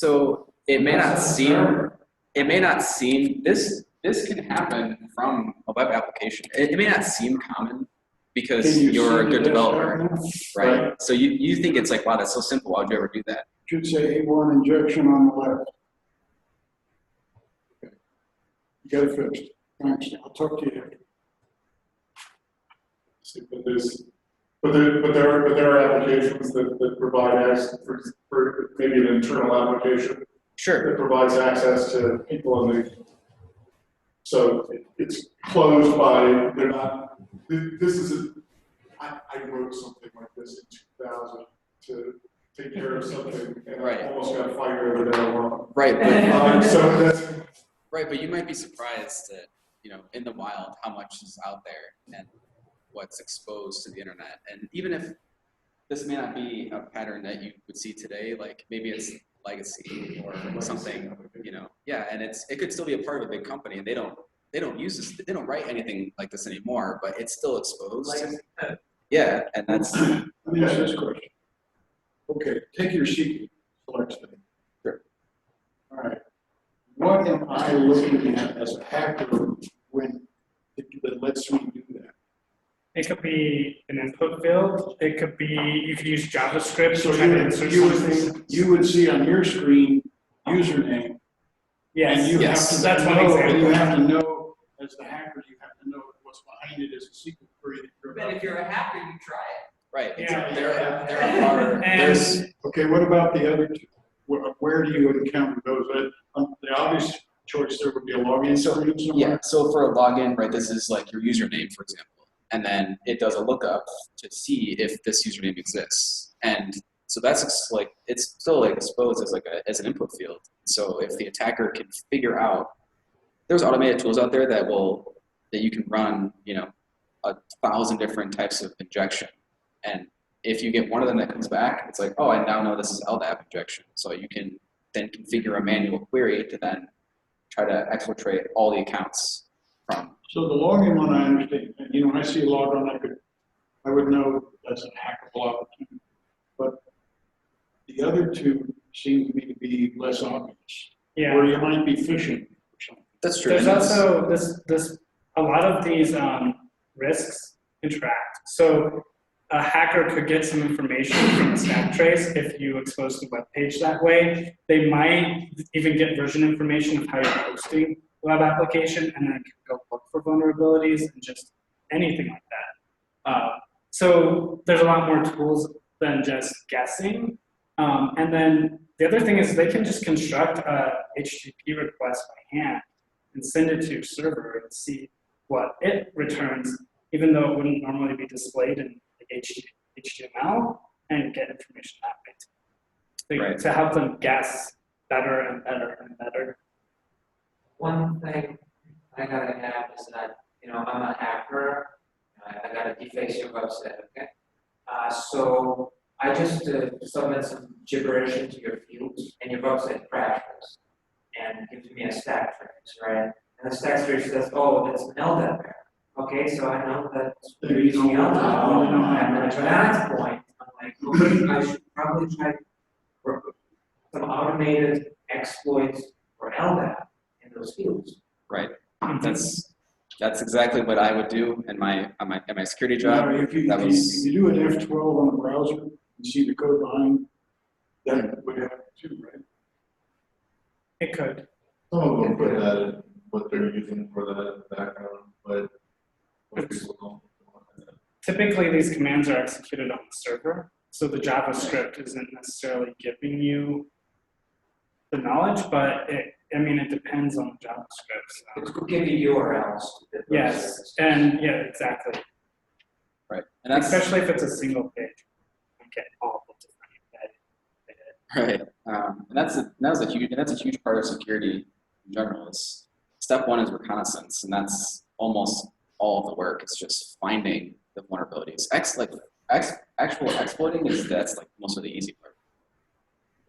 So it may not seem this can happen from a web application. It may not seem common because you're a good developer, right? So you think it's like, wow, that's so simple. Why would you ever do that? Should say A1 injection on the left. Okay. You got it fixed. Thanks. I'll talk to you after. See, but there are applications that provide access for maybe an internal application. Sure. That provides access to people in the. So it's closed by, they're not, this is I wrote something like this in 2000 to take care of something, and I almost got fired over that. Right, but so that's right, but you might be surprised that, you know, in the wild, how much is out there and what's exposed to the internet. And even if this may not be a pattern that you would see today, like maybe it's legacy or something, you know, yeah, and it could still be a part of a big company, and they don't use this, they don't write anything like this anymore, but it's still exposed. Yeah, and that's. Let me ask this question. Okay, take your seat selection. Sure. All right. What am I looking at as a hacker when that lets me do that? It could be an input field. It could be, you could use JavaScript. So you would see on your screen username. Yes. And you yes. have to That's know, one example. you have to know, as the hacker, you have to know what's behind it as a SQL query. But if you're a hacker, you try it. Right. Yeah. There's okay, what about the other two? Where do you encounter those? The obvious choice there would be a login screen somewhere. Yeah, so for a login, right, this is like your username, for example. And then it does a lookup to see if this username exists. And so that's like, it's still like exposed as an input field. So if the attacker can figure out, there's automated tools out there that you can run, you know, 1,000 different types of injection. And if you get one of them that comes back, it's like, oh, I now know this is LDAP injection. So you can then configure a manual query to then try to exfiltrate all the accounts from. So the login one, I understand. You know, when I see a login, I would know that's a hackable opportunity. But the other two seem to me to be less obvious. Yeah. Where you might be phishing or something. That's true. There's also a lot of these risks interact. So a hacker could get some information from a stack trace if you expose the web page that way. They might even get version information of how you're hosting the web application, and then go look for vulnerabilities and just anything like that. So there's a lot more tools than just guessing. And then the other thing is they can just construct a HTTP request by hand and send it to your server and see what it returns, even though it wouldn't normally be displayed in HTML, and get information that way to help them guess better and better and better. One thing I gotta add is that, you know, I'm a hacker. I gotta deface your website, okay? So I just submit some gibberish into your fields, and your website crashes and gives me a stack trace, right? And the stack trace says, oh, that's an LDAP error. Okay, so I know that you're using LDAP. And at that point, I'm like, okay, I should probably try some automated exploits for LDAP in those fields. Right. That's exactly what I would do in my security job. Now, if you do an F12 on the browser and see the code behind, that would happen too, right? It could. some of them put that in what they're using for the background, but most people don't. Typically, these commands are executed on the server, so the JavaScript isn't necessarily giving you the knowledge, but it depends on the JavaScript. So. It could give you URLs. Yes, and yeah, exactly. Right, and that's, especially if it's a single page. You get all the different. Right, and that's a huge part of security in general. Step one is reconnaissance, and that's almost all of the work. It's just finding the vulnerabilities. Actual exploiting that's like most of the easy part.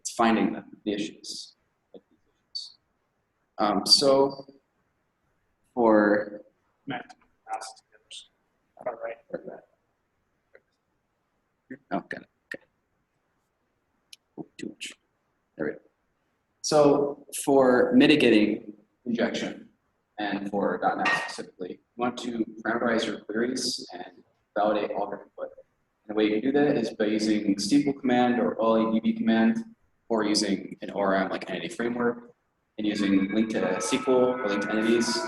It's finding the issues. So for all right. Oh, got it. Okay. Oh, too much. There we go. So for mitigating injection and for .NET specifically, you want to parameterize your queries and validate all your input. And the way you can do that is by using SQL command or OLEDB command, or using an ORM like Entity Framework, and using link to SQL or link to entities.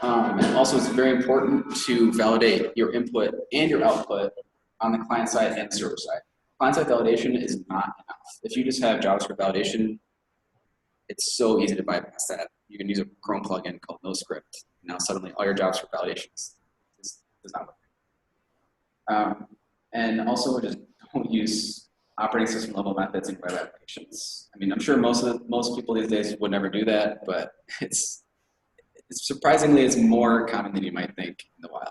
And also, it's very important to validate your input and your output on the client side and the server side. Client-side validation is not enough. If you just have JavaScript validation, it's so easy to bypass that. You can use a Chrome plugin called NoScript. Now suddenly all your JavaScript validations does not work. And also just don't use operating system level methods in web applications. I mean, I'm sure most people these days would never do that, but it's surprisingly is more common than you might think in the wild.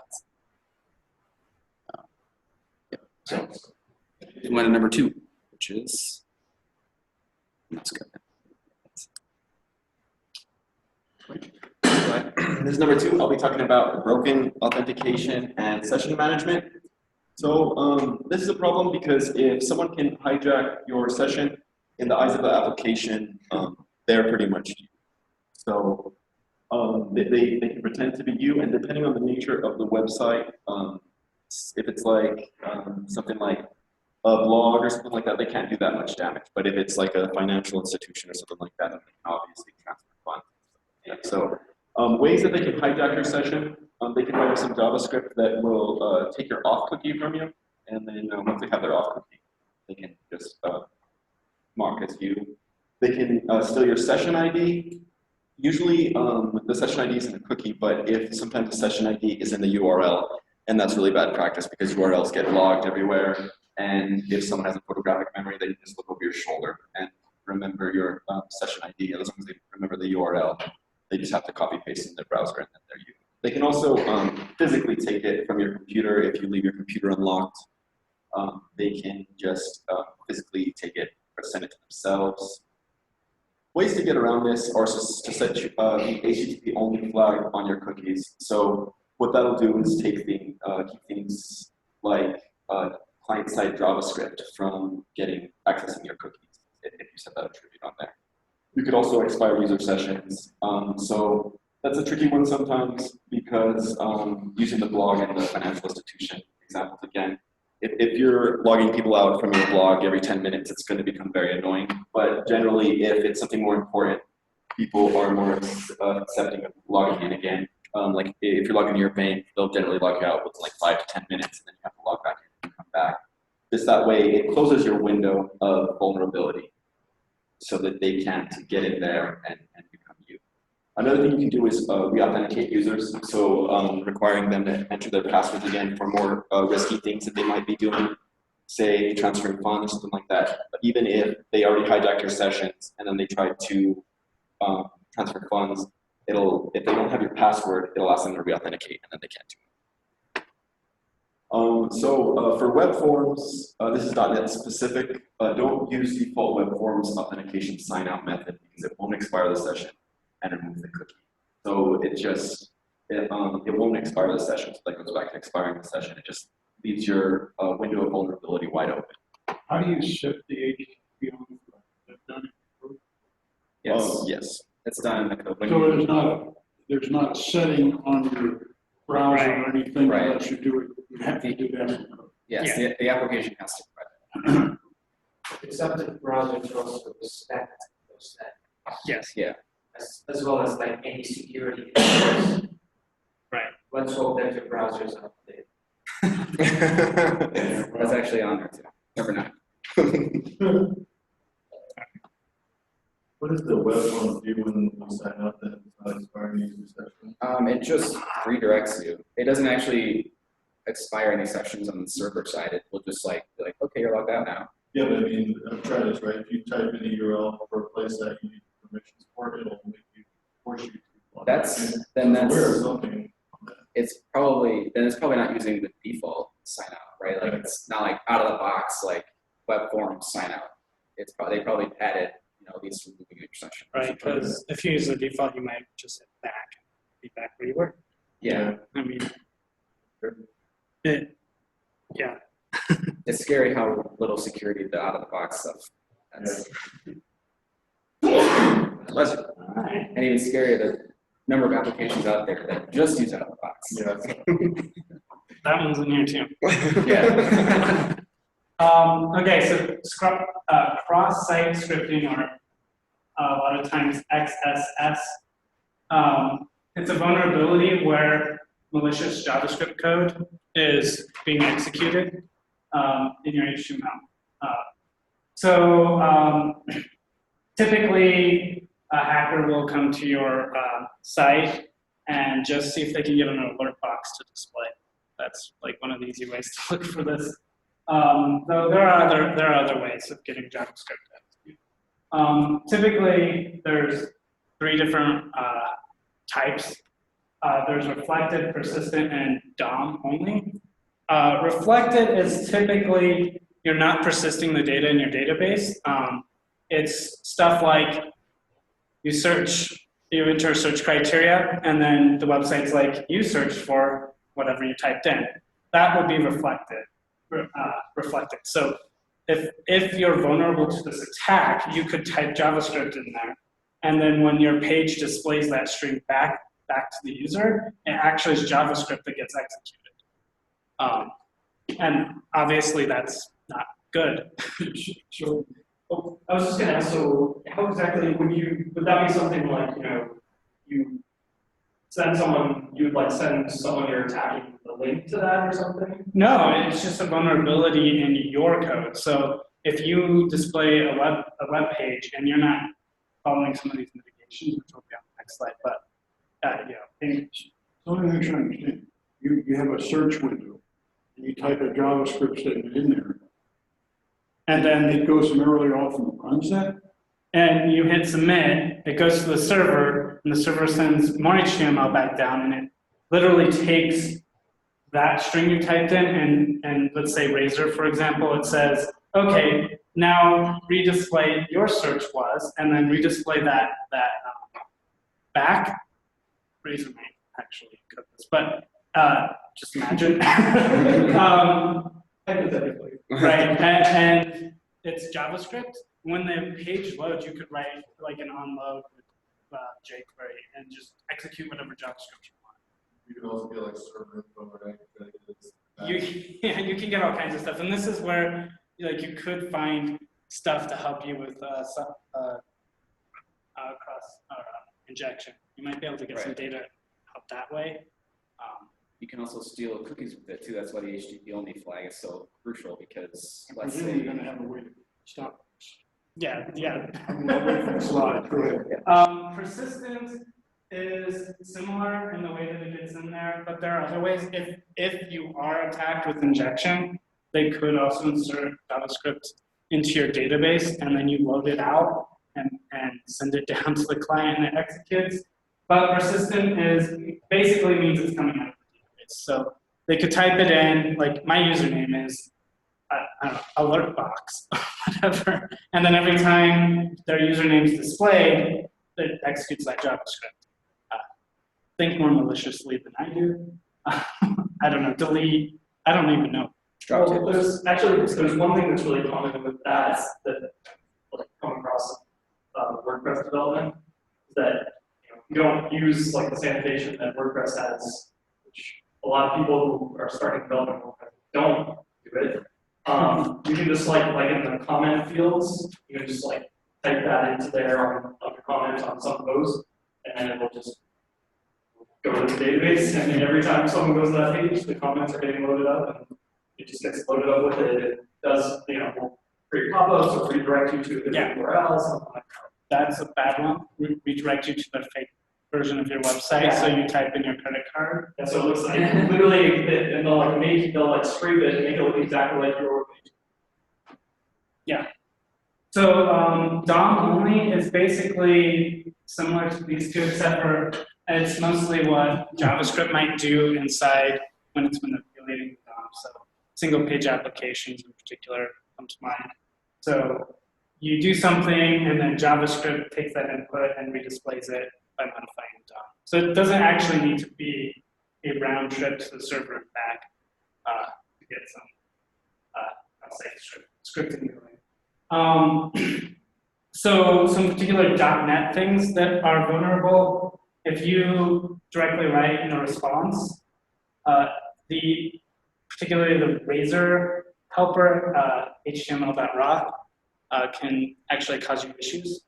So. We went to number 2, which is, let's go. This is number 2. I'll be talking about broken authentication and session management. So this is a problem because if someone can hijack your session in the eyes of the application, they're pretty much you. So they can pretend to be you, and depending on the nature of the website, if it's like something like a blog or something like that, they can't do that much damage. But if it's like a financial institution or something like that, then they can obviously transfer funds. Yeah. So ways that they can hijack your session, they can write some JavaScript that will take your auth cookie from you, and then once they have their auth cookie, they can just mark as you. They can steal your session ID. Usually the session ID is in the cookie, but if sometimes the session ID is in the URL, and that's really bad practice because URLs get logged everywhere. And if someone has a photographic memory, they can just look over your shoulder and remember your session ID. And as long as they remember the URL, they just have to copy paste in their browser and then they're you. They can also physically take it from your computer if you leave your computer unlocked. They can just physically take it or send it to themselves. Ways to get around this are to set the HTTP only flag on your cookies. So what that'll do is take keep things like client-side JavaScript from accessing your cookies if you set that attribute on there. You could also expire user sessions. So that's a tricky one sometimes because using the blog and the financial institution examples again, if you're logging people out from your blog every 10 minutes, it's going to become very annoying. But generally, if it's something more important, people are more accepting of logging in again. Like if you're logging into your bank, they'll generally log you out within like 5 to 10 minutes, and then you have to log back in and come back. Just that way, it closes your window of vulnerability so that they can't get in there and become you. Another thing you can do is re-authenticate users, so requiring them to enter their passwords again for more risky things that they might be doing, say transferring funds, something like that. But even if they already hijacked your sessions and then they try to transfer funds, if they don't have your password, it'll ask them to re-authenticate, and then they can't do it. For web forms, this is .NET specific. Don't use default web forms authentication sign-out method because it won't expire the session and remove the cookie. So it won't expire the session. So that goes back to expiring the session. It just leaves your window of vulnerability wide open. How do you shift the HTTP on the done in code? Yes. Yes. It's done in the code. So there's not a setting on your browser or anything that Right. lets you do it. You have to do that in code. Yes, the application has to provide that. It's up to the browser to also respect those settings, Yes. Yeah. as well as like any security issues. Right. Let's hope that your browser is up to date. That's actually on there too. Number 9. What does the web form do when you sign up that it's not expiring user session? It just redirects you. It doesn't actually expire any sessions on the server side. It will just like be like, okay, you're logged out now. Yeah, but I mean, I'm trying this, right? If you type in a URL for a place that you need permissions for, it'll make you force you to log in. Then So where is that's something on that? it's probably not using the default sign out, right? Like it's not like out of the box like web form sign out. It's probably they probably added at least removing your session. Right, because if you use the default, you might just hit back, be back where you were. Yeah. I mean, yeah. It's scary how little security the out of the box stuff has. Bless you. All right. And even scarier, the number of applications out there that just use out of the box. Yeah. That one's in here too. Yeah. Okay, so cross-site scripting, or a lot of times XSS, it's a vulnerability where malicious JavaScript code is being executed in your HTML. Typically, a hacker will come to your site and just see if they can get an alert box to display. That's like one of the easy ways to look for this. Though there are other ways of getting JavaScript executed. Typically, there's 3 different types. There's reflected, persistent, and DOM only. Reflected is typically you're not persisting the data in your database. It's stuff like you enter search criteria, and then the website's like, you searched for whatever you typed in. That would be reflected. So if you're vulnerable to this attack, you could type JavaScript in there, and then when your page displays that string back to the user, it actually is JavaScript that gets executed. And obviously that's not good. So, I was just going to ask, so how exactly would that be something like, you send someone, you'd like send someone you're attacking the link to that or something? No, it's just a vulnerability in your code. So if you display a web page and you're not following some of these mitigations, which will be on the next slide, but So let me make sure I understand. You have a search window, and you type a JavaScript statement in there, and then it goes summarily off and runs that? and you hit submit, it goes to the server, and the server sends more HTML back down, and it literally takes that string you typed in, and let's say Razor, for example, it says, okay, now redisplay your search was, and then redisplay that back. Razor may actually code this, but just imagine. Hypothetically. Right, and it's JavaScript. When the page loads, you could write like an onload with jQuery and just execute whatever JavaScript you want. You can also get like server info, right? You can get all kinds of stuff, and this is where you could find stuff to help you with cross injection. You might be able to get some data out that way. You can also steal cookies with it too. That's why the HTTP only flag is so crucial, because let's Presumably say you're going to have a way to stop. Yeah. I'm going to wait for the slide. Go ahead. Persistent is similar in the way that it gets in there, but there are other ways. If you are attacked with injection, they could also insert JavaScript into your database, and then you load it out and send it down to the client and it executes. But persistent basically means it's coming out of the database. So they could type it in, like my username is I don't know, alert box, whatever. And then every time their username is displayed, it executes that JavaScript. Think more maliciously than I do. I don't know, delete, I don't even know. Well, there's one thing that's really common with that come across WordPress development, is that you don't use like the sanitation that WordPress has, which a lot of people who are starting development don't do it. You can just like in the comment fields, you can just like type that into there on the comments on some post, and then it will just go to the database, and then every time someone goes to that page, the comments are getting loaded up, and it just gets loaded up with it. It does, will create pop-ups or redirect you to a different URL, something like that. That's a bad one. Redirect you to the fake version of your website, so you type in your credit card. And so it looks like literally, and they'll scrape it and make it look exactly like your page. Yeah. So DOM only is basically similar to these two, except for it's mostly what JavaScript might do inside when it's manipulating DOM. So single page applications in particular come to mind. So you do something, and then JavaScript takes that input and redisplays it by modifying DOM. So it doesn't actually need to be a round trip to the server and back to get some, I'll say, scripting going. So some particular .NET things that are vulnerable, if you directly write in a response, particularly the Razor helper, HTML.raw, can actually cause you issues.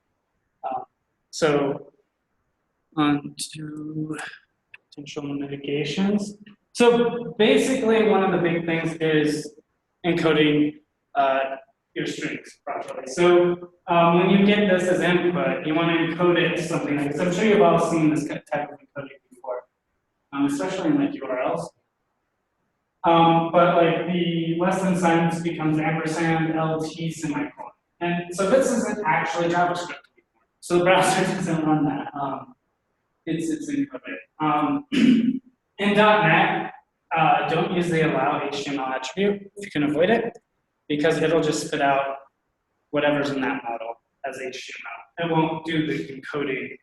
So on to potential mitigations. So basically, one of the big things is encoding your strings properly. So when you get this as input, you want to encode it to something like this. I'm sure you've all seen this type of encoding before, especially in like URLs. But like the less than sign becomes ampersand LT semicolon. And so this isn't actually JavaScript anymore. So the browser doesn't run that. It's encoded. In .NET, don't use the allow HTML attribute if you can avoid it, because it'll just spit out whatever's in that model as HTML. It won't do the encoding.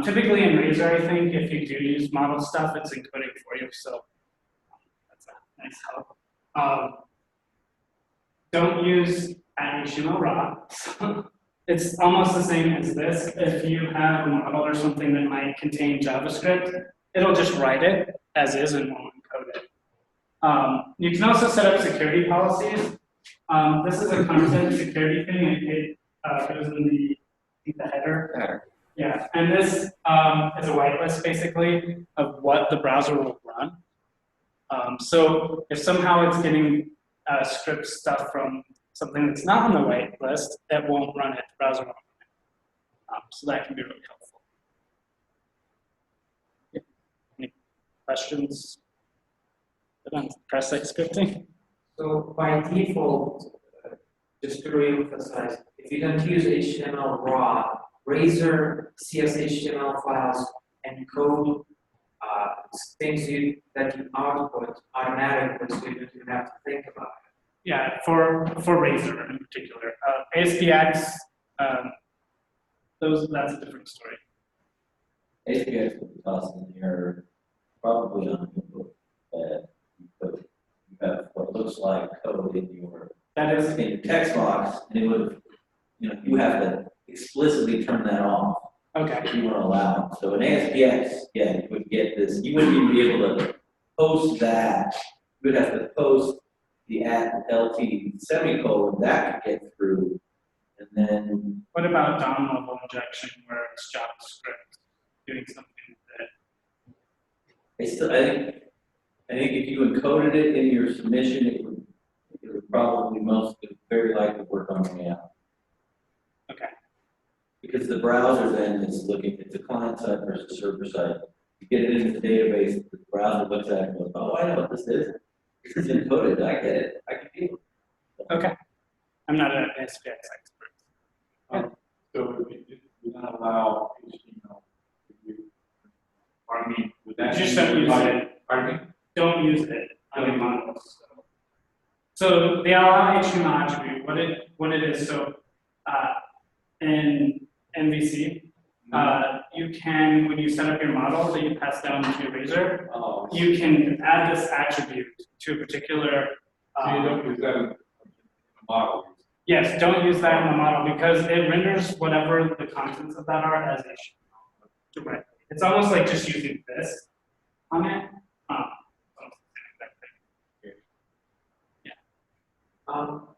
Typically in Razor, I think, if you do use model stuff, it's encoding for you. So that's a nice help. Don't use HTML raw. It's almost the same as this. If you have a model or something that might contain JavaScript, it'll just write it as is and won't encode it. You can also set up security policies. This is a content security thing. It goes in the header. Yeah, and this is a whitelist basically of what the browser will run. So if somehow it's getting script stuff from something that's not on the whitelist, that won't run it. The browser won't run it. So that can be really helpful. Yeah. Any questions on cross-site scripting? So by default, just to reemphasize, if you don't use HTML raw, Razor CSHTML files encode things that you output automatically, so you don't even have to think about it. Yeah, for Razor in particular. ASPX, that's a different story. ASPX would toss in here probably on your book that you have what looks like code in your text box, and it would, you have to explicitly turn that off. Okay. If you want to allow it. So in ASPX, yeah, you would get this. You wouldn't even be able to post that. You would have to post the @LT semicolon that could get through, and then. What about DOM level injection, where it's JavaScript doing something with it? I think if you encoded it in your submission, it would probably very likely work on the way out. Okay. Because the browser then is looking at the client side versus server side. You get it into the database, the browser looks at it and goes, oh, I know what this is. This is encoded, I get it, I can deal with it. Okay. I'm not an SPX expert. So if you do not allow HTML, would that Just don't use it. Pardon me? Don't use it on your models. So the allow HTML attribute, what it is, so in MVC, you can, when you set up your model that you pass down to Razor, you can add this attribute to a particular. So you don't use that in the model. Yes, don't use that in the model because it renders whatever the contents of that are as HTML directly. It's almost like just using this on it.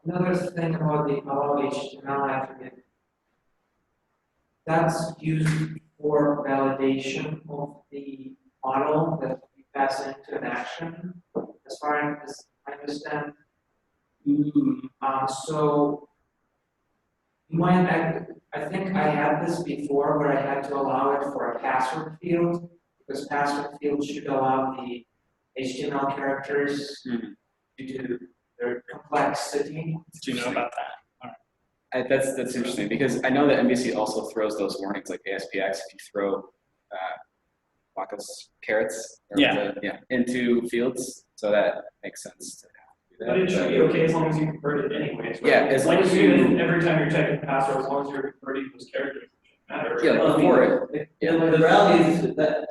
Another thing about the allow HTML attribute, that's used for validation of the model that we pass into an action, as far as I understand. So you might, I think I had this before where I had to allow it for a password field, because password field should allow the HTML characters due to their complexity. Do you know about that? That's interesting because I know that MVC also throws those warnings like ASPX if you throw Wacos carrots into fields, so that makes sense to do that. But it should be okay as long as you convert it anyways, right? Yeah, as long as you every time you're checking the password, as long as you're converting those characters, it shouldn't matter. Yeah, before it. The reality is that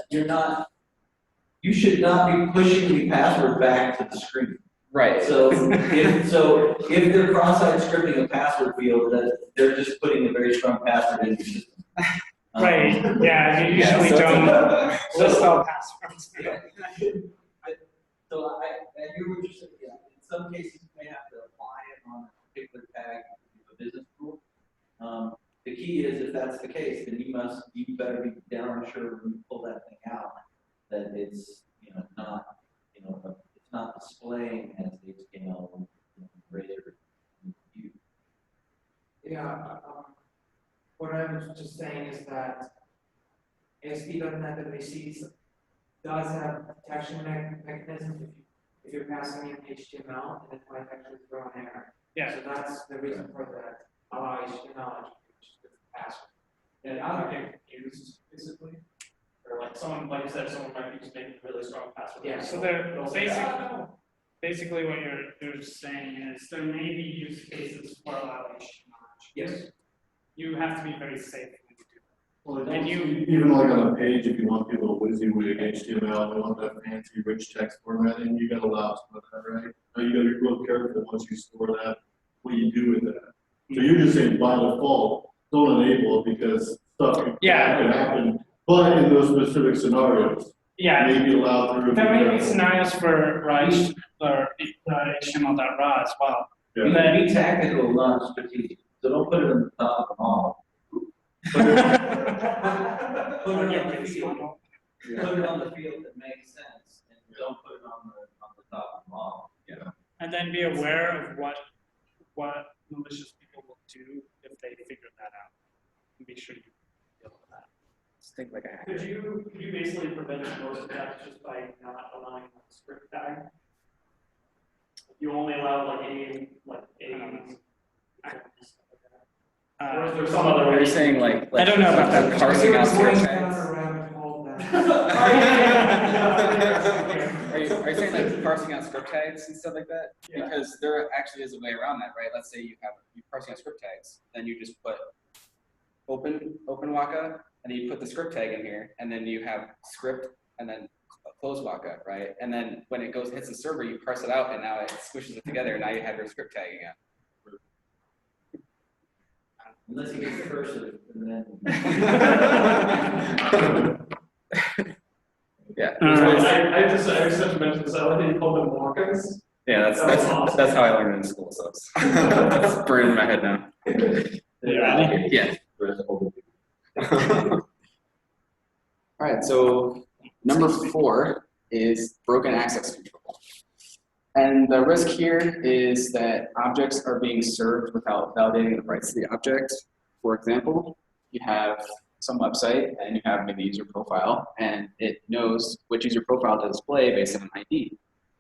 you should not be pushing the password back to the screen. Right. So if they're cross-site scripting a password field, that they're just putting a very strong password in your system. Right, yeah, you Yeah, usually so it's don't list all passwords. Yeah. So I hear what you're saying, yeah, in some cases you may have to apply it on a particular tag of a business rule. The key is if that's the case, then you better be darn sure when you pull that thing out, that it's, not, it's not displaying as HTML, razor view. Yeah, what I was just saying is that ASP.NET and VCs does have detection mechanisms if you're passing in HTML, and it might actually throw an error. Yeah. So that's the reason for that. Allow HTML to password. Yeah, now they're getting confused, basically. Or like someone, like you said, someone might be just making a really strong password. Yeah, So they're They'll say, basically, basically what you're saying is there may be use cases for allowing HTML. Yes. You have to be very safe when you do that. Well, And you- even like on a page, if you want people to WYSIWYG HTML, they want that fancy rich text formatting, you gotta allow some of that, right? Now you gotta be real careful once you store that, what you do with that. So you're just saying by default, don't enable it because stuff can happen. But in those specific scenarios, Yeah, maybe allow through. there may be scenarios for Raj or HTML.raw as well. Yeah. You can be tactical, not strategic, so don't put it in the top of the model. Put it on the field. Put it on the field that makes sense, and don't put it on the top of the model. Yeah. And then be aware of what malicious people will do if they figure that out. And be sure you deal with that. Just think like a hacker. Could you basically prevent most attacks just by not allowing a script tag? You only allow like a or is there some other way? Are you saying like I don't know about that. parsing out script Going tags? down a rabbit hole then. Are you saying like parsing out script tags and stuff like that? Yeah. Because there actually is a way around that, right? Let's say you parsing out script tags, then you just put open Waka, and then you put the script tag in here, and then you have script and then close Waka, right? And then when it hits the server, you parse it out, and now it squishes it together, and now you have your script tag again. Unless you get cursive, and then. Yeah. I just have to mention this. I like that you call them walk-ins. Yeah, that's how I learned in school, so it's burned in my head now. Yeah. Yeah. All right, so number 4 is broken access control. And the risk here is that objects are being served without validating the rights to the object. For example, you have some website and you have maybe a user profile, and it knows which user profile to display based on an ID.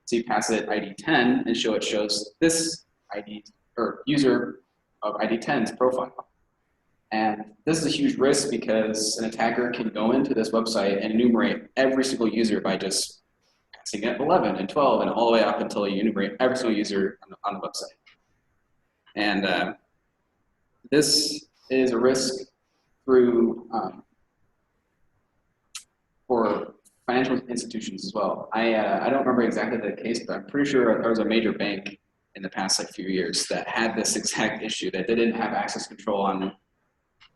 So you pass it ID 10 and it shows this ID or user of ID 10's profile. And this is a huge risk because an attacker can go into this website and enumerate every single user by just passing it 11 and 12 and all the way up until you enumerate every single user on the website. And this is a risk through for financial institutions as well. I don't remember exactly the case, but I'm pretty sure there was a major bank in the past few years that had this exact issue, that they didn't have access control on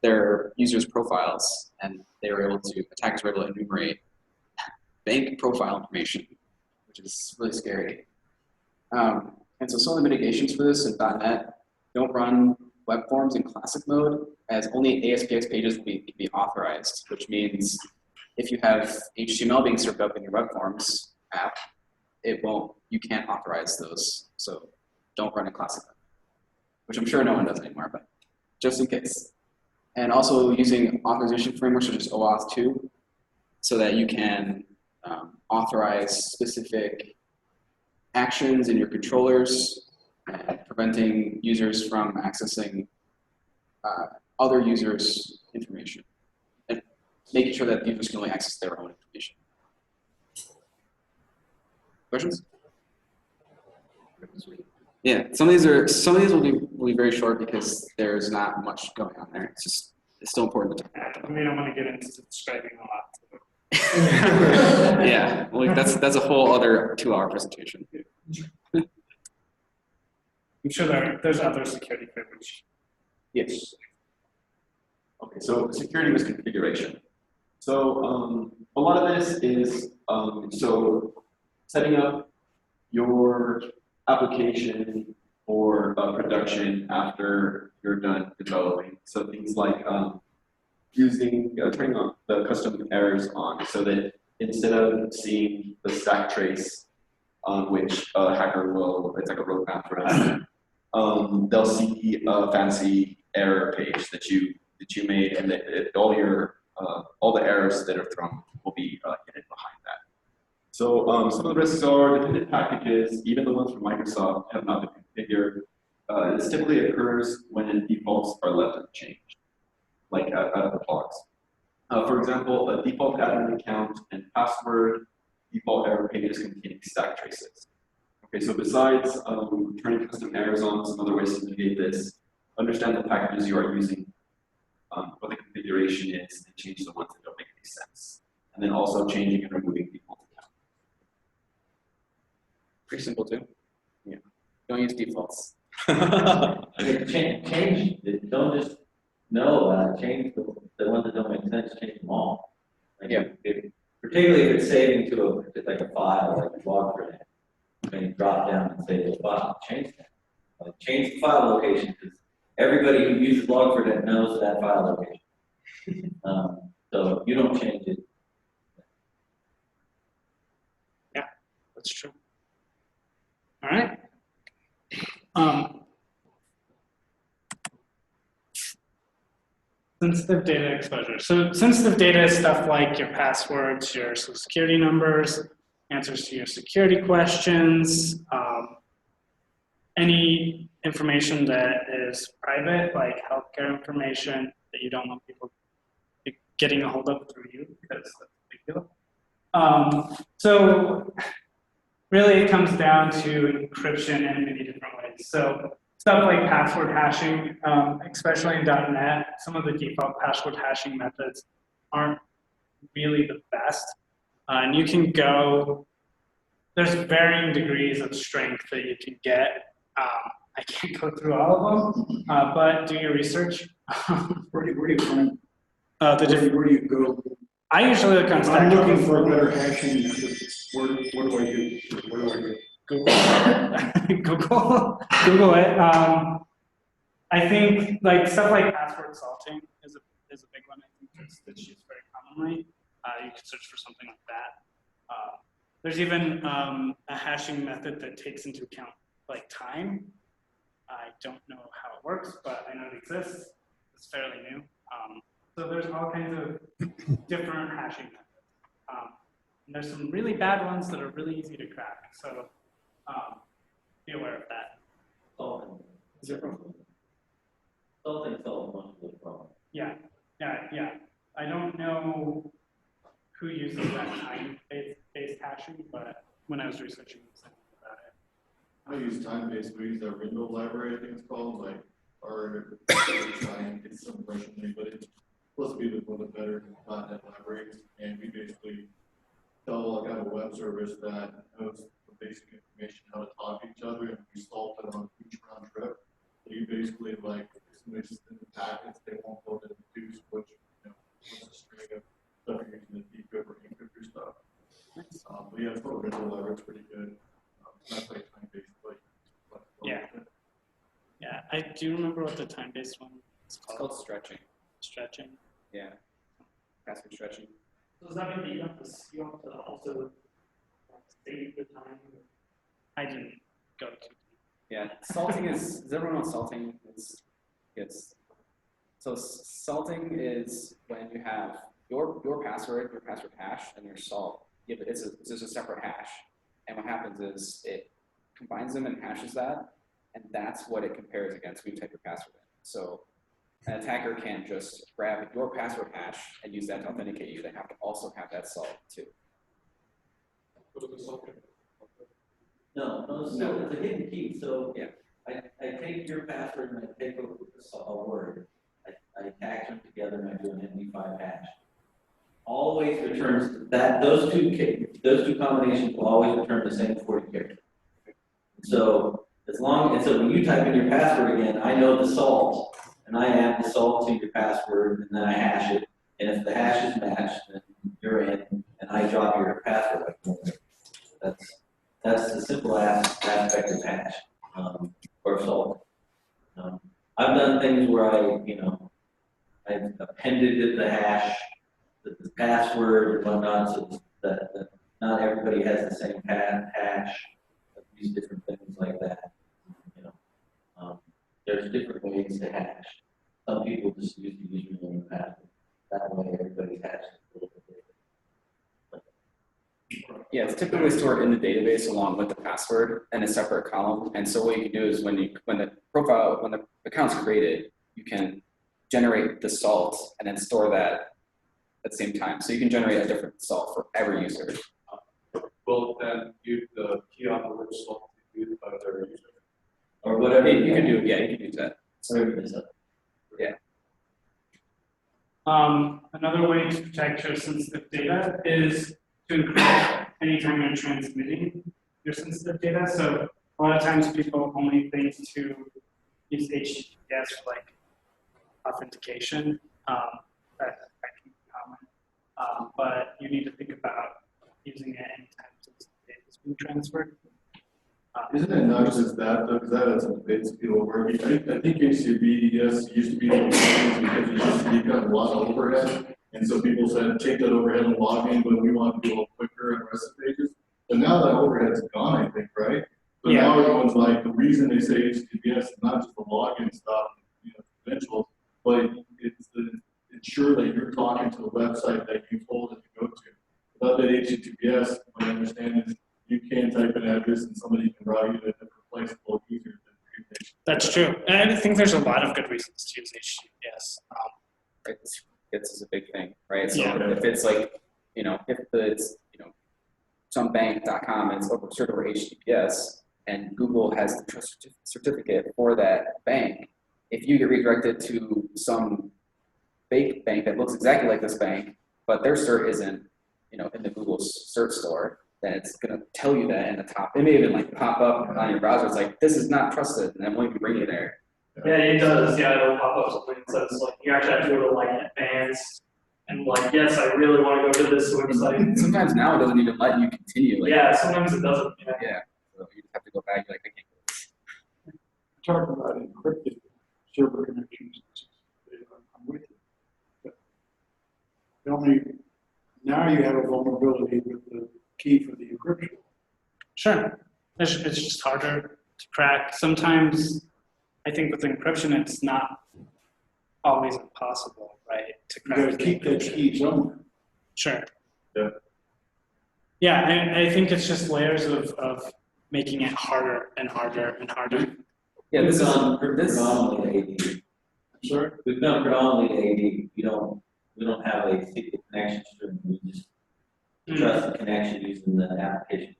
their users' profiles, and attackers were able to enumerate bank profile information, which is really scary. And so some of the mitigations for this in .NET: don't run web forms in classic mode, as only ASPX pages can be authorized, which means if you have HTML being served up in your web forms app, you can't authorize those. So don't run in classic mode, which I'm sure no one does anymore, but just in case. And also using authorization frameworks such as OAuth 2, so that you can authorize specific actions in your controllers, and preventing users from accessing other users' information, and making sure that users can only access their own information. Questions? Yeah, some of these will be very short because there's not much going on there. It's still important to talk about. We don't want to get into describing a lot. Yeah, well, that's a whole other 2-hour presentation. I'm sure there's other security privilege. Yes. Okay, so security misconfiguration. So a lot of this is so setting up your application for production after you're done developing. So things like turning on the custom errors on, so that instead of seeing the stack trace on which a hacker will, it's like a roadmap for us, they'll see a fancy error page that you made, and that all the errors that are thrown will be hidden behind that. So some of the risks are dependent packages, even the ones from Microsoft, have not been configured. This typically occurs when defaults are left unchanged, like out of the box. For example, a default admin account and password, default error pages containing stack traces. Okay, so besides turning custom errors on, some other ways to mitigate this: understand the packages you are using, what the configuration is, and change the ones that don't make any sense. And then also changing and removing default accounts. Pretty simple too. Yeah. Don't use defaults. Change it. Don't just know change the ones that don't make sense. Change them all. Like Yeah. Particularly if it's saving to like a file, like a log for that. When you drop down and say, well, file, change that. Like, change the file location, because everybody who uses Log4j knows that file location. So you don't change it. Yeah, that's true. All right. Sensitive data exposure. So sensitive data is stuff like your passwords, your social security numbers, answers to your security questions, any information that is private, like healthcare information that you don't want people getting a hold of through you, because that's a big deal. So really it comes down to encryption in many different ways. So stuff like password hashing, especially in .NET, some of the default password hashing methods aren't really the best. And you can go, there's varying degrees of strength that you can get. I can't go through all of them, but do your research. Where do you find, Where do you go? I usually look on Stack. I'm looking for a better hashing method. What do I do? Where do I go? Google it. I think like stuff like password salting is a big one. I think that's used very commonly. You can search for something like that. There's even a hashing method that takes into account like time. I don't know how it works, but I know it exists. It's fairly new. So there's all kinds of different hashing methods. And there's some really bad ones that are really easy to crack. So be aware of that. Salting solves most of the problem. Yeah. I don't know who uses that time-based hashing, but when I was researching something about it. I use time-based. We use our window library, I think it's called, like our trying to get some Russian name, but it's supposed to be one of the better .NET libraries. And we basically tell a kind of web service that knows the basic information how to talk to each other, and we salt it on each round trip. So you basically like if somebody's in the packets, they won't go to deduce which what's a string of stuff you're using to decrypt or encrypt your stuff. But yeah, it's called window library. It's pretty good. Not like time-based, but Yeah, I do remember what the time-based one is It's called stretching. Stretching. Yeah. Password stretching. So does that mean that you have to also save the time? I didn't go to. Yeah, salting is everyone on salting? So salting is when you have your password hash, and your salt. It's a separate hash. And what happens is it combines them and hashes that, and that's what it compares against when you type your password in. So an attacker can't just grab your password hash and use that to authenticate you. They have to also have that salt too. No, it's a hidden key. So yeah, I take your password and I take a word. I attach them together and I do an MD5 hash. Always returns that those two combinations will always return the same 40 characters. So As long, and so when you type in your password again, I know the salt, and I add the salt to your password, and then I hash it. And if the hash is matched, then you're in, and I drop your password. That's the simple aspect of hash, or salt. I've done things where I've appended the hash, the password, and whatnot, so that not everybody has the same hash. These different things like that. There's different ways to hash. Some people just use the username and password. That way, everybody's hashed a little bit different. Yeah, it's typically stored in the database along with the password in a separate column. And so what you can do is when the account's created, you can generate the salt and then store that at the same time. So you can generate a different salt for every user. Will then use the key on the which salt to use by their user. Or whatever. You can do, yeah, you can do that. Whatever it is. Yeah. Another way to protect your sensitive data is to encrypt anytime you're transmitting your sensitive data. So a lot of times people only think to use HTTPS for like authentication. That's actually common. But you need to think about using it anytime sensitive data is being transferred. Isn't it not just that, though, because that has some debates people working. I think HTTPS used to be the because it used to become a lot of overhead. And so people said, take that overhead and log in, but we want to be a little quicker and rest of pages. But now that overhead's gone, I think, right? So Yeah. now everyone's like, the reason they say HTTPS is not just the login stuff, credentials, but it's to ensure that you're talking to the website that you told it to go to. Without that HTTPS, what I understand is you can type an address and somebody can route you to a different place a little easier than That's true. And I think there's a lot of good reasons to use HTTPS. Right? This is a big thing, right? So Yeah. if it's like, if it's, some bank.com and it's served over HTTPS and Google has the trust certificate for that bank, if you get redirected to some fake bank that looks exactly like this bank, but their cert isn't, in the Google cert store, then it's going to tell you that in the top. It may even like pop up on your browser. It's like, this is not trusted, and then won't even bring you there. Yeah, it does. Yeah, it'll pop up something that says like you actually have to go to like advanced and like, yes, I really want to go to this website. Sometimes now it doesn't even let you continue. Like, Yeah, sometimes it doesn't. Yeah. Yeah. So you just have to go back. You're like, I can't go this. Talking about encrypted server connections, I'm with you. But now you have a vulnerability with the key for the encryption. Sure. It's just harder to crack. Sometimes I think with encryption, it's not always impossible, right? To You crack. gotta keep that key somewhere. Sure. Yeah. Yeah, and I think it's just layers of making it harder and harder and harder. Yeah, We've this is done this. predominantly AD. I'm sorry? We've done predominantly AD. We don't have a secret connection string. We just trust the connection using the application.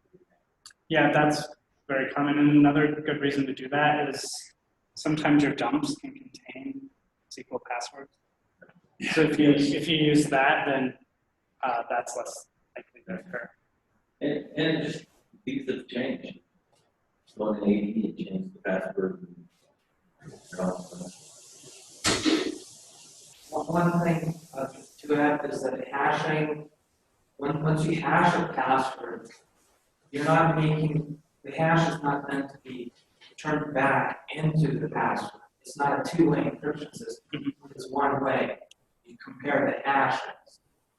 Yeah, that's very common. And another good reason to do that is sometimes your dumps can contain SQL passwords. So if you use that, then that's less likely to occur. And just things have changed. So in AD, it changed the password. One thing to add is that hashing, once you hash a password, you're not making, the hash is not meant to be turned back into the password. It's not a two-way encryption system. It's one way. You compare the hashes.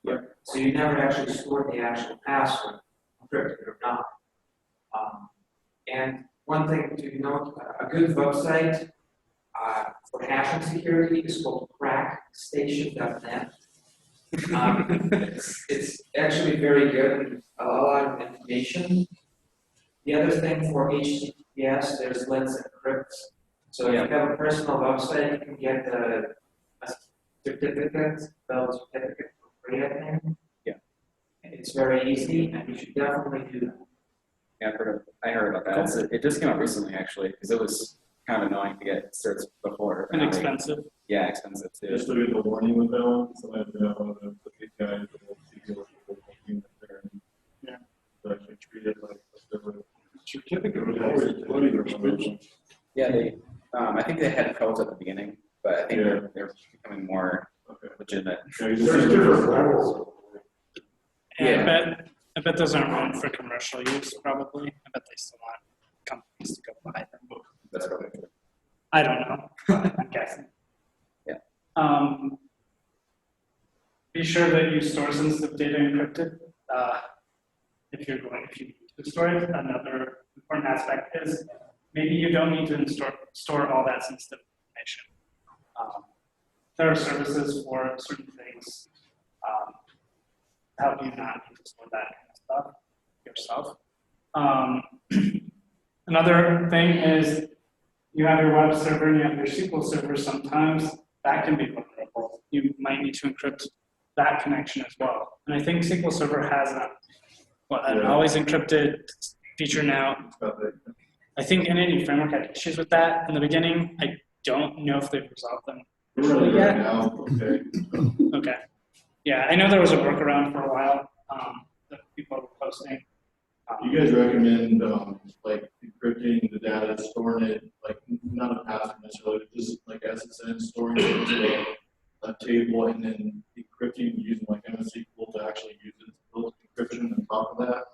Yeah. So you never actually store the actual password, encrypted or not. And one thing to note, a good website for hashing security is called crackstation.net. It's actually very good and a lot of information. The other thing for HTTPS, there's Let's Encrypt. So if you have a personal website, you can get a certificate, valid certificate for free, I think. Yeah. It's very easy, and you should definitely do that. Yeah, I heard about that. It just came out recently, actually, because it was kind of annoying to get certs before. And expensive. Yeah, expensive too. Just look at the warning with that one. Sometimes you have one of the big guys that will see you unit there. Yeah. So actually treat it like a server. Certificate was always bloody expensive. Yeah, I think they had codes at the beginning, but I think they're becoming more legitimate. There's different levels. And I bet those aren't meant for commercial use, probably. I bet they still want companies to go buy them. That's probably true. I don't know, but I'm guessing. Yeah. Be sure that you store sensitive data encrypted. If you need to store it, another important aspect is maybe you don't need to store all that sensitive information. There are services for certain things help you not need to store that kind of stuff yourself. Another thing is you have your web server and you have your SQL server. Sometimes that can be vulnerable. You might need to encrypt that connection as well. And I think SQL Server has an always encrypted feature now. I think Entity Framework had issues with that in the beginning. I don't know if they've resolved them Really yet. now, Okay. Yeah, I know there was a workaround for a while that people were posting. You guys recommend like encrypting the data, storing it, like not a password necessarily, just like SSN, storing it into a table and then encrypting using like MS SQL to actually use it to build encryption on top of that?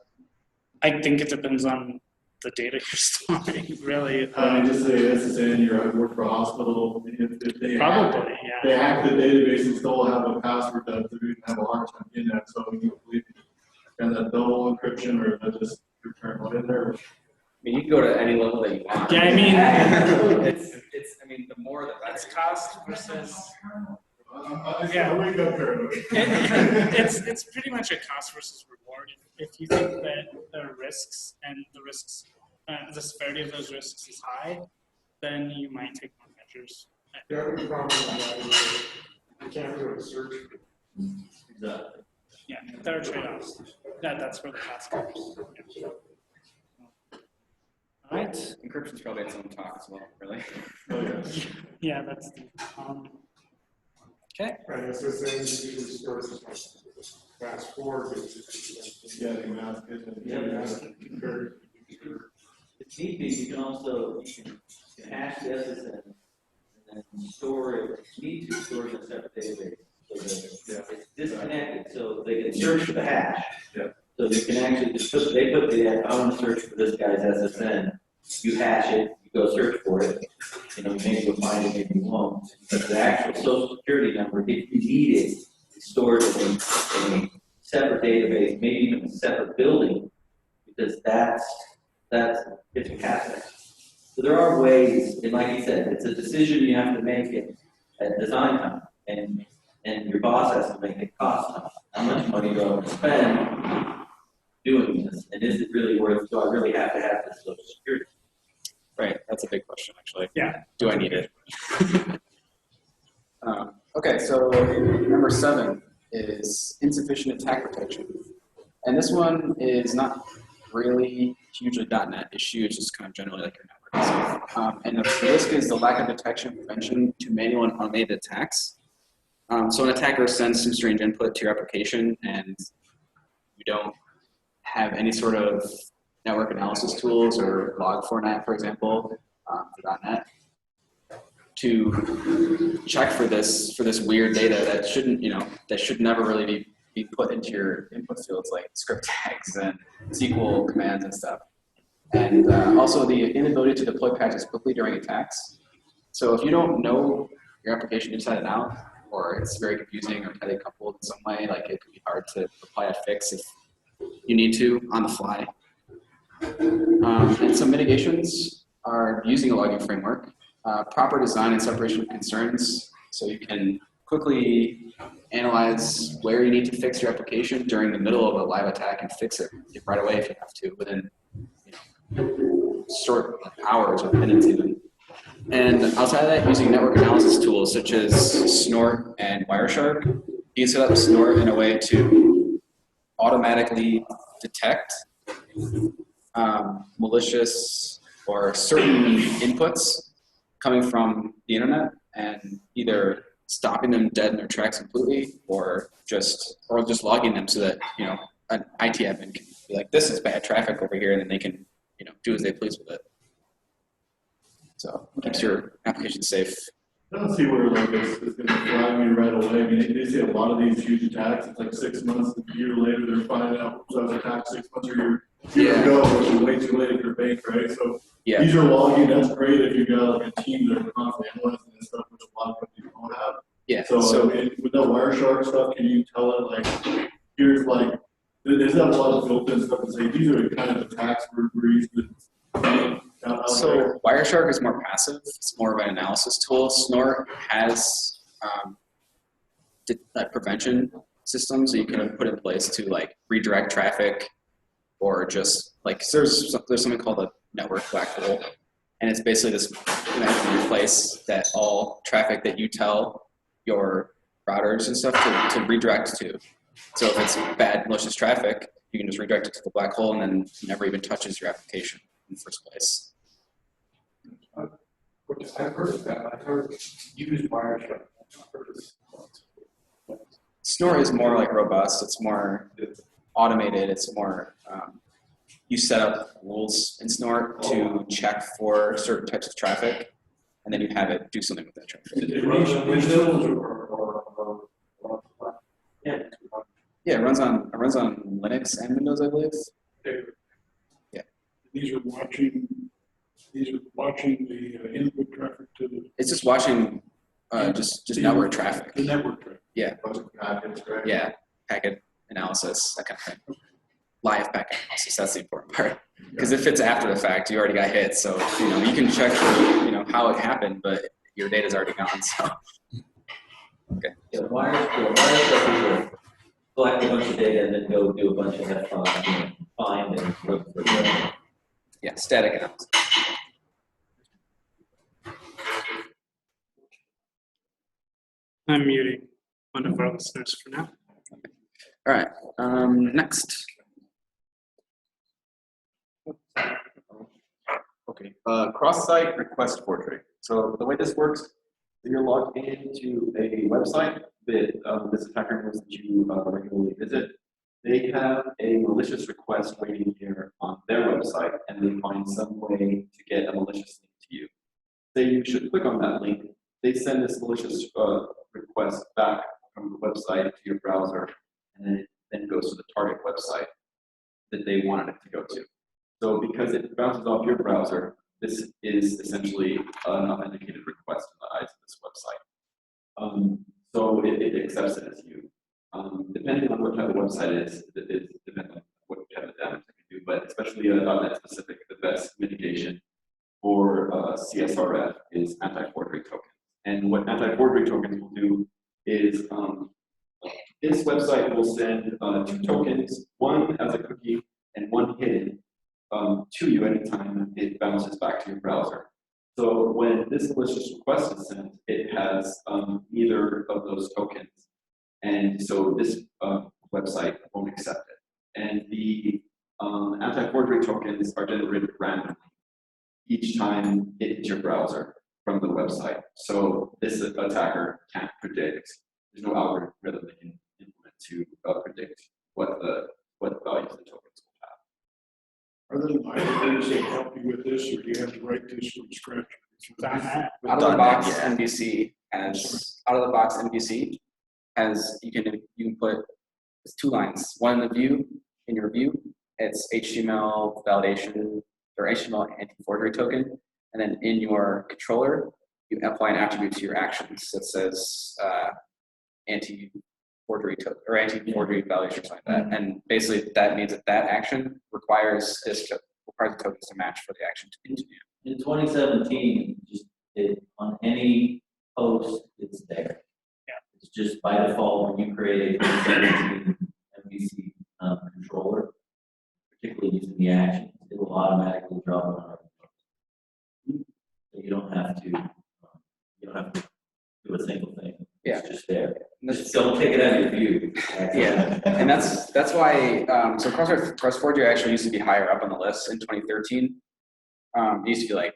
I think it depends on the data you're storing, really. I mean, just say SSN, you're at work for a hospital, if they Probably, they hack the database and still have a password that we can have a hard time getting that, so we believe kind of double encryption or just return what in there. I mean, you can go to any level that you want. Yeah, I mean, I mean, the more the better. it's cost versus. I wake up paranoid. It's pretty much a cost versus reward. If you think that the risks and the severity of those risks is high, then you might take more measures. The other problem is you can't really search. Exactly. Yeah, there are trade-offs. That's where the cost comes. Yeah. All right. Encryption's probably its own talk as well, really. Yeah, that's the. Okay. Right, SSN usually stores fast forward. If need be, you can also hash the SSN and then store it. If you need to store it in a separate database. So that it's disconnected, so they can search for the hash. Yeah. So you can actually just put the I want to search for this guy's SSN. You hash it, you go search for it. Maybe you'll find it, maybe you won't. But the actual social security number, if you need it, it's stored in a separate database, maybe even a separate building, because that's it's capacity. So there are ways, and like you said, it's a decision you have to make it at design time, and your boss has to make it cost time. How much money do I want to spend doing this, and is it really worth? Do I really have to have this social security? Right, that's a big question, actually. Yeah. Do I need it? Okay, so number 7 is insufficient attack protection. And this one is not really hugely .NET issue, it's just kind of generally like your network itself. And the risk is the lack of detection prevention to manual and automated attacks. So an attacker sends some strange input to your application and you don't have any sort of network analysis tools or Log4j, for example, for .NET, to check for this weird data that shouldn't, that should never really be put into your input fields like script tags and SQL commands and stuff. And also the inability to deploy patches quickly during attacks. So if you don't know your application inside and out, or it's very confusing or tightly coupled in some way, like it could be hard to apply a fix if you need to on the fly. And some mitigations are using a logging framework, proper design and separation of concerns, so you can quickly analyze where you need to fix your application during the middle of a live attack and fix it right away if you have to, within short hours or minutes even. And outside of that, using network analysis tools such as Snort and Wireshark, you can set up Snort in a way to automatically detect malicious or certain inputs coming from the internet and either stopping them dead in their tracks completely or just logging them so that an IT admin can be like, this is bad traffic over here, and then they can do as they please with it. So it keeps your application safe. I don't see where like it's gonna flag me right away. I mean, they see a lot of these huge attacks, it's like 6 months, a year later, they're finding out, so I was attacked 6 months or a year ago, which is way too late if you're bank, right? So Yeah. these are logging, that's great if you've got like a team that are constantly analyzing this stuff, which a lot of companies don't have. Yeah. So I mean, with the Wireshark stuff, can you tell it like, here's like, there's not a lot of built-in stuff to say, these are the kind of attacks we're using out So there. Wireshark is more passive. It's more of an analysis tool. Snort has prevention system, so you can put in place to like redirect traffic, or just like there's something called a network black hole, and it's basically this imaginary place that all traffic that you tell your routers and stuff to redirect to. So if it's bad malicious traffic, you can just redirect it to the black hole, and then it never even touches your application in the first place. I've heard of that. I've heard use Wireshark. Snort is more like robust. It's more automated. It's more, you set up rules in Snort to check for certain types of traffic, and then you have it do something with that traffic. It runs on Windows Yeah, it runs on Linux and Windows, I believe. Yeah. These are watching the input traffic to the. It's just watching just network traffic. The network traffic. Yeah. Yeah. Packet analysis, that kind of thing. Live packet analysis, that's the important part. Because if it's after the fact, you already got hit. So, you can check for, how it happened, but your data's already gone, so. Okay. Yeah, Wireshark will collect a bunch of data and then go do a bunch of F5, find and look for the. Yeah, static analysis. I'm muting one of our listeners for now. All right, next. Okay, cross-site request forgery. So the way this works, you're logged into a website that this attacker knows that you regularly visit. They have a malicious request waiting here on their website, and they find some way to get a malicious link to you. Say you should click on that link. They send this malicious request back from the website to your browser, and it then goes to the target website that they wanted it to go to. So because it bounces off your browser, this is essentially an authenticated request in the eyes of this website. So it accepts it as you. Depending on what type of website it is, it depends on what type of damage it can do, but especially .NET specific, the best mitigation for CSRF is anti-forgery tokens. And what anti-forgery tokens will do is this website will send 2 tokens, one as a cookie and one hidden, to you anytime it bounces back to your browser. So when this malicious request is sent, it has either of those tokens. And so this website won't accept it. And the anti-forgery tokens are generated randomly each time it hits your browser from the website. So this attacker can't predict. There's no algorithm they can implement to predict what the values the tokens will have. Are there libraries that help you with this, or do you have to write this from scratch? Out of the box, MVC has you can put it's 2 lines. One in the view, in your view, it's HTML validation or HTML anti-forgery token, and then in your controller, you apply an attribute to your actions that says anti-forgery token or anti-forgery validation or something like that. And basically, that means that action requires the tokens to match for the action to continue. In 2017, on any post, it's there. Yeah. It's just by default when you create a 2017 MVC controller, particularly using the actions, it will automatically drop on our post. So you don't have to do a single thing. Yeah. It's just there. Just don't take it out of your view. Yeah, and that's why so cross-forgery actually used to be higher up on the list in 2013. It used to be like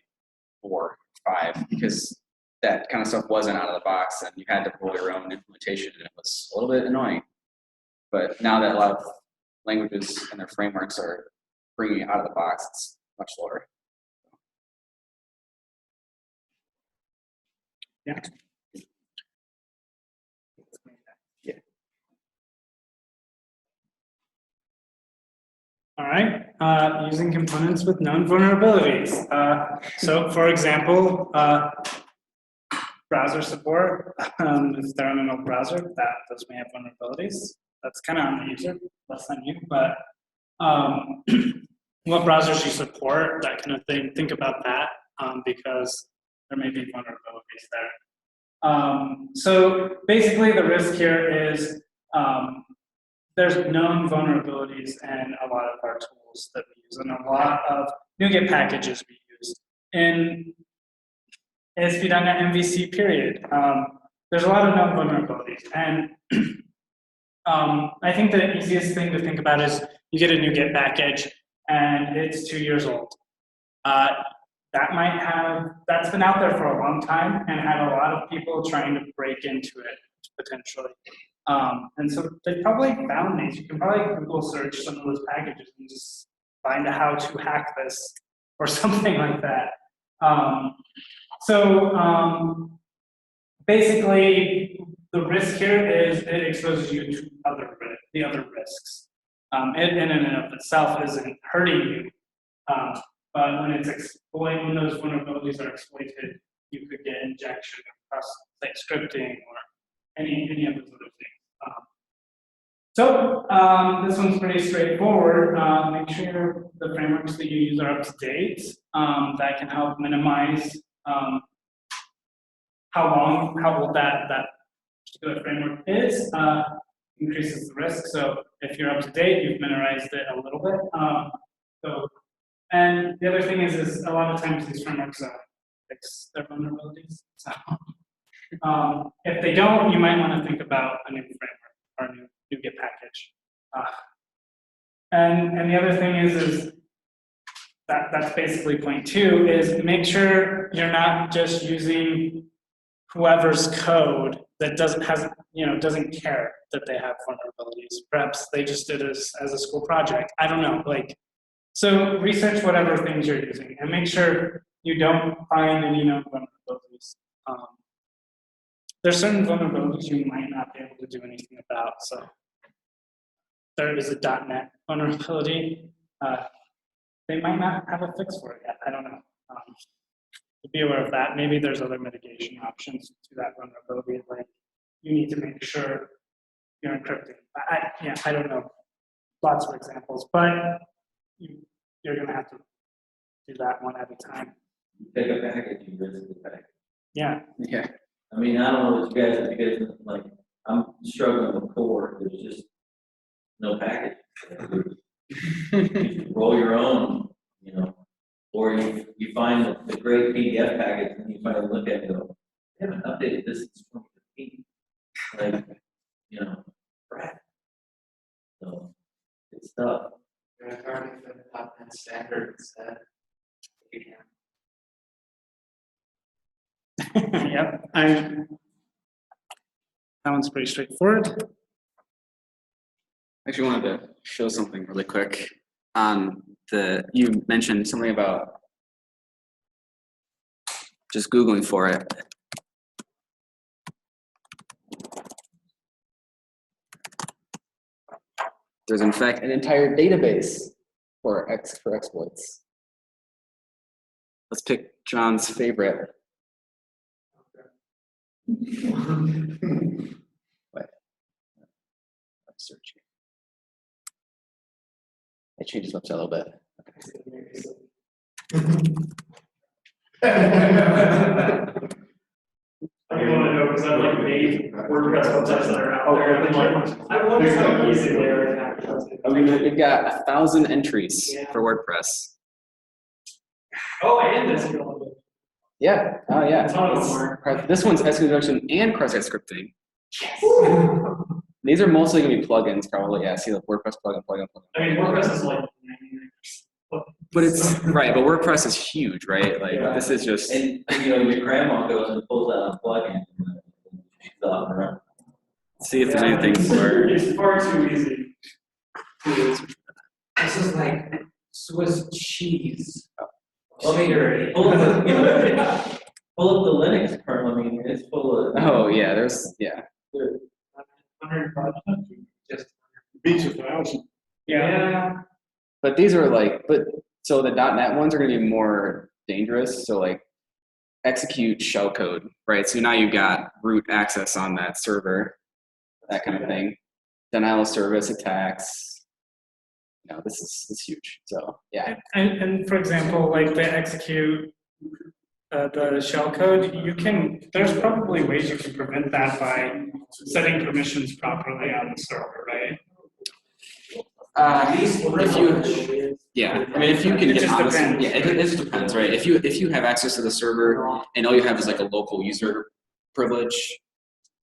4, 5 because that kind of stuff wasn't out of the box, and you had to pull your own implementation, and it was a little bit annoying. But now that a lot of languages and their frameworks are bringing it out of the box, it's much lower. Yeah. All right, using components with known vulnerabilities. So for example, browser support, if they're on an old browser, those may have vulnerabilities. That's kind of on the user, less on you, but what browsers you support, that kind of thing, think about that, because there may be vulnerabilities there. So basically the risk here is there's known vulnerabilities in a lot of our tools that we use, and a lot of NuGet packages we use. In ASP.NET MVC period, there's a lot of known vulnerabilities. And I think the easiest thing to think about is you get a NuGet package and it's 2 years old. That's been out there for a long time and had a lot of people trying to break into it potentially. And so they probably found these. You can probably Google search some of those packages and just find a how to hack this or something like that. Basically, the risk here is it exposes you to the other risks. It in and of itself isn't hurting you, but when when those vulnerabilities are exploited, you could get injection across like scripting or any of those other things. This one's pretty straightforward. Make sure the frameworks that you use are up to date. That can help minimize how old that particular framework is. Increases the risk. So if you're up to date, you've minimized it a little bit. And the other thing is a lot of times these frameworks fix their vulnerabilities. So if they don't, you might want to think about a new framework or a new NuGet package. And the other thing is that's basically point 2, is make sure you're not just using whoever's code that doesn't care that they have vulnerabilities. Perhaps they just did it as a school project. I don't know. So research whatever things you're using and make sure you don't find any known vulnerabilities. There's certain vulnerabilities you might not be able to do anything about. So there is a .NET vulnerability. They might not have a fix for it yet. I don't know. To be aware of that. Maybe there's other mitigation options to that vulnerability. Like you need to make sure you're encrypting. I don't know. Lots of examples, but you're going to have to do that one at a time. You take a package, you risk the package. Yeah. Yeah. I mean, I don't know what you guys like. I'm struggling with core. There's just no package. You roll your own, or you find the great PDF package and you finally look at it and go, they haven't updated this since 2015. Crap. So it's tough. They're already for the .NET standard instead. Yep. That one's pretty straightforward. I actually wanted to show something really quick on you mentioned something about just Googling for it. There's in fact an entire database for exploits. Let's pick John's favorite. What? Let's search here. It changes up a little bit. I don't want to know because I've made WordPress websites that are out there. And I wonder how easy they are to hack. I mean, we've got 1,000 entries for WordPress. Oh, and this. Yeah. Oh, yeah. This one's SQL injection and cross-site scripting. Yes. These are mostly going to be plugins, probably. Yeah. See the WordPress plugin. I mean, WordPress is like 99%. But it's right. But WordPress is huge, right? This is just. And your grandma goes and pulls out a plugin and she's off and running. See if there's anything where. It's far too easy. This is like Swiss cheese. Well, I mean, Pull up the Linux kernel, I mean, it's full of. Oh yeah, there's yeah. 100%, just beats 1,000. Yeah. But these are like, so the .NET ones are going to be more dangerous. So like execute shellcode, right? So now you've got root access on that server, that kind of thing. Denial of service attacks. This is huge. So yeah. And for example, like they execute the shellcode, there's probably ways you can prevent that by setting permissions properly on the server, right? If you can It get just honest, depends. yeah, it just depends, right? If you have access to the server and all you have is like a local user privilege,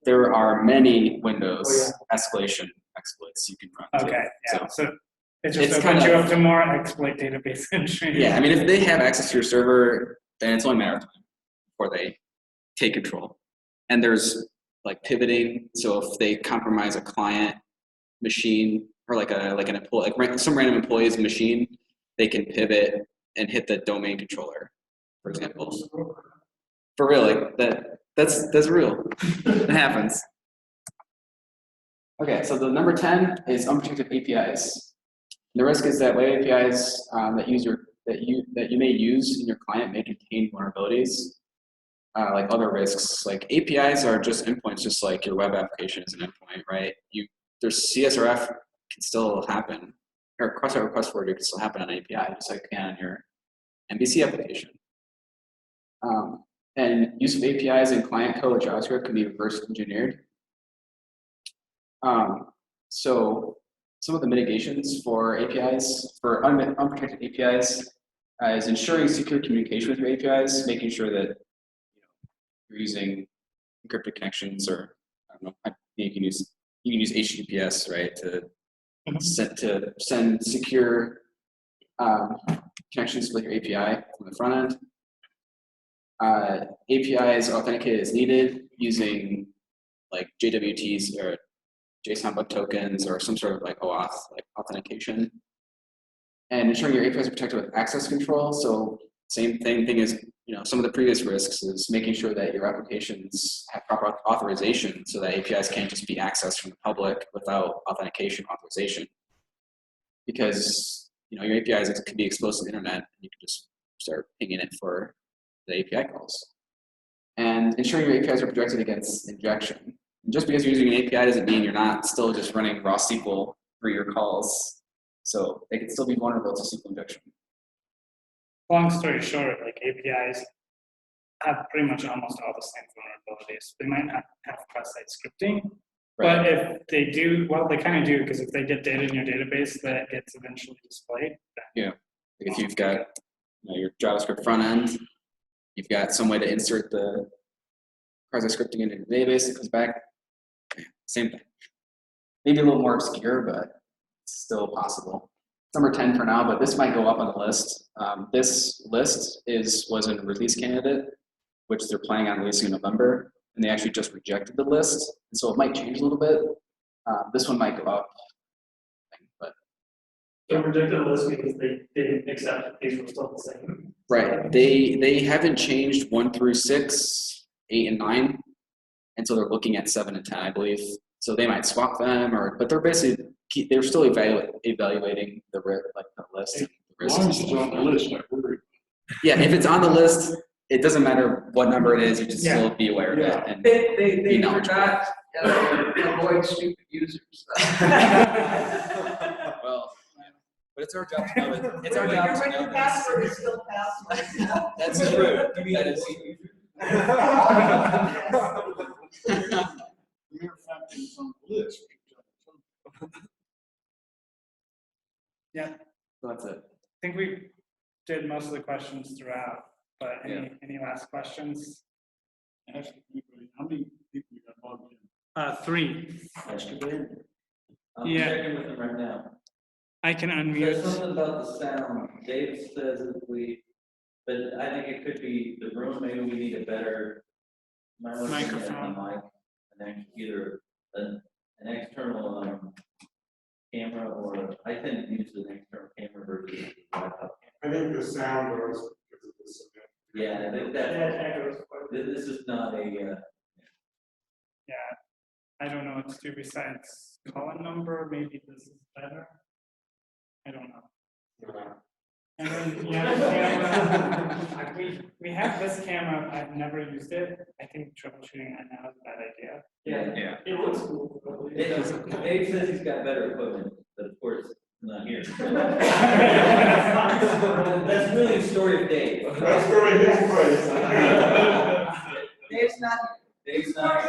there are many Windows escalation exploits you can run. Okay, yeah. So it it's just kind opens you of- up to more exploit database entry. Yeah, I mean, if they have access to your server, then it's only a matter of time before they take control. And there's like pivoting. So if they compromise a client machine or like an employee, like some random employee's machine, they can pivot and hit the domain controller, for example. For real, like that's real. It happens. Okay, so the number 10 is unprotected APIs. The risk is that web APIs that you may use in your client may contain vulnerabilities, like other risks. Like APIs are just endpoints, just like your web application is an endpoint, right? There's CSRF can still happen, or cross-site request forwarder can still happen on an API, just like it can on your MVC application. And use of APIs in client code or JavaScript can be reverse engineered. So some of the mitigations for APIs, for unprotected APIs, is ensuring secure communication with your APIs, making sure that you're using encrypted connections, or I don't know, you can use HTTPS, right, to send secure connections with your API from the front end. APIs authenticated as needed using like JWTs or JSON web tokens or some sort of like OAuth, like authentication. And ensuring your APIs are protected with access control. So same thing as some of the previous risks is making sure that your applications have proper authorization so that APIs can't just be accessed from the public without authentication authorization. Because your APIs can be exposed to the internet and you can just start pinging it for the API calls. And ensuring your APIs are protected against injection. And just because you're using an API doesn't mean you're not still just running raw SQL for your calls. So they can still be vulnerable to SQL injection. Long story short, like APIs have pretty much almost all the same vulnerabilities. They might not have cross-site scripting, Right. but if they do, well, they kind of do, because if they get data in your database that gets eventually displayed, then Yeah. Like if you've got your JavaScript front end, you've got some way to insert the cross-site scripting into the database, it comes back, same thing. Maybe a little more obscure, but it's still possible. It's number 10 for now, but this might go up on the list. This list was a release candidate, which they're planning on releasing in November, and they actually just rejected the list, and so it might change a little bit. This one might go up, but So rejected the list because they didn't accept that these were still the same. right. They haven't changed 1 through 6, 8, and 9, and so they're looking at 7 and 10, I believe. So they might swap them, but they're basically they're still evaluating the list. And the As long as it's on the list, I worry. Yeah, if it's on the list, it doesn't matter what number it is. You should still be aware of it. And They knowledgeable. forgot avoid stupid users. Well, but it's our job to know it. It's our job to know Your password is still password. That's true. That is. The mere fact that it's on the list. yeah, So that's it. I think we did most of the questions throughout, but any last questions? Ask anybody, how many people you got logged in? 3. That's good. I'm Yeah. checking with them right now. I can There's unmute. something about the sound. Dave says but I think it could be the room, maybe we need a better Microphone. Either an external camera, or I tend to use an external camera versus a laptop camera. I think the sound was because of this event. Yeah, I think that I don't know what to do besides call a number. Maybe this is better. I don't know. And then you have the camera. we have this camera. I've never used it. I think troubleshooting that now is a bad idea. Yeah. It looks cool. Dave says he's got better equipment, but of course, it's not here. That's really the story of Dave. That's really his place. Dave's not. Dave's not.